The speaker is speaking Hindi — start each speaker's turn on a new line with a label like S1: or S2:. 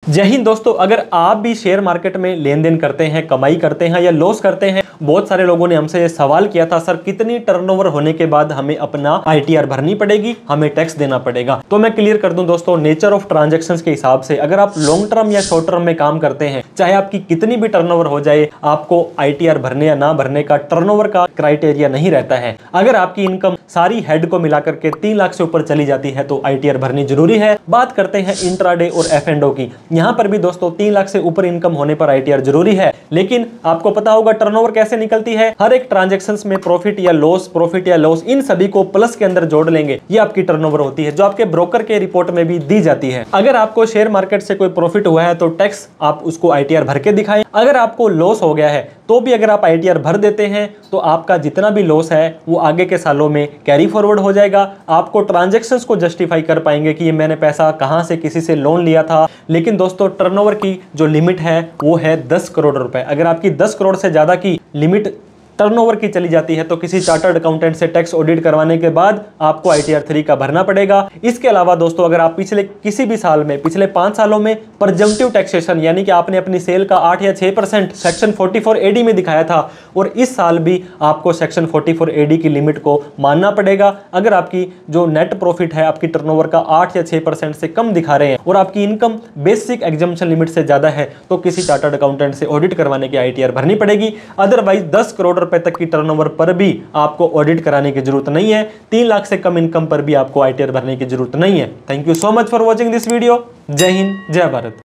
S1: जय हिंद दोस्तों, अगर आप भी शेयर मार्केट में लेन देन करते हैं, कमाई करते हैं या लॉस करते हैं, बहुत सारे लोगों ने हमसे ये सवाल किया था, सर कितनी टर्नओवर होने के बाद हमें अपना आईटीआर भरनी पड़ेगी, हमें टैक्स देना पड़ेगा। तो मैं क्लियर कर दूं दोस्तों, नेचर ऑफ ट्रांजैक्शंस के हिसाब से अगर आप लॉन्ग टर्म या शॉर्ट टर्म में काम करते हैं, चाहे आपकी कितनी भी टर्नओवर हो जाए, आपको आईटीआर भरने या ना भरने का टर्नओवर का क्राइटेरिया नहीं रहता है। अगर आपकी इनकम सारी हेड को मिलाकर के 3 लाख से ऊपर चली जाती है तो आईटीआर भरनी जरूरी है। बात करते हैं इंट्राडे और एफ&ओ की। यहां पर भी दोस्तों 3 लाख से ऊपर इनकम होने पर आईटीआर जरूरी है। लेकिन आपको पता होगा टर्नओवर कैसे निकलती है। हर एक ट्रांजैक्शंस में प्रॉफिट या लॉस इन सभी को प्लस के अंदर जोड़ लेंगे, ये आपकी टर्नओवर होती है, जो आपके ब्रोकर के रिपोर्ट में भी दी जाती है। अगर आपको शेयर मार्केट से कोई प्रॉफिट हुआ है तो टैक्स आप उसको आईटीआर भर के दिखाएं। अगर आपको लॉस हो गया है तो भी अगर आप आईटीआर भर देते हैं तो आपका जितना भी लॉस है वो आगे के सालों में कैरी फॉरवर्ड हो जाएगा। आपको ट्रांजैक्शंस को जस्टिफाई कर पाएंगे कि ये मैंने पैसा कहां से किसी से लोन लिया था। लेकिन दोस्तों टर्नओवर की जो लिमिट है वो है 10 करोड़ रुपए। अगर आपकी 10 करोड़ से ज्यादा की लिमिट टर्नओवर की चली जाती है तो किसी चार्टर्ड अकाउंटेंट से टैक्स ऑडिट करवाने के बाद आपको आईटीआर 3 का भरना पड़ेगा। इसके अलावा दोस्तों अगर आप पिछले किसी भी साल में, पिछले 5 सालों में प्रेजम्पटिव टैक्सेशन यानी कि आपने अपनी सेल का 8 या 6% सेक्शन 44 एडी में दिखाया था और इस साल भी आपको सेक्शन 44 एडी की लिमिट को मानना पड़ेगा। अगर आपकी जो नेट प्रॉफिट है आपकी टर्नओवर का 8 या 6% से कम दिखा रहे हैं और आपकी इनकम बेसिक एग्जम्पशन लिमिट से ज्यादा है तो किसी चार्टर्ड अकाउंटेंट से ऑडिट करवाने की आईटीआर भरनी पड़ेगी। अदरवाइज 10 करोड़ रुपए तक की टर्नओवर पर भी आपको ऑडिट कराने की जरूरत नहीं है। 3 लाख से कम इनकम पर भी आपको आईटीआर भरने की जरूरत नहीं है। Thank you so much for watching this video. जय हिंद, जय भारत।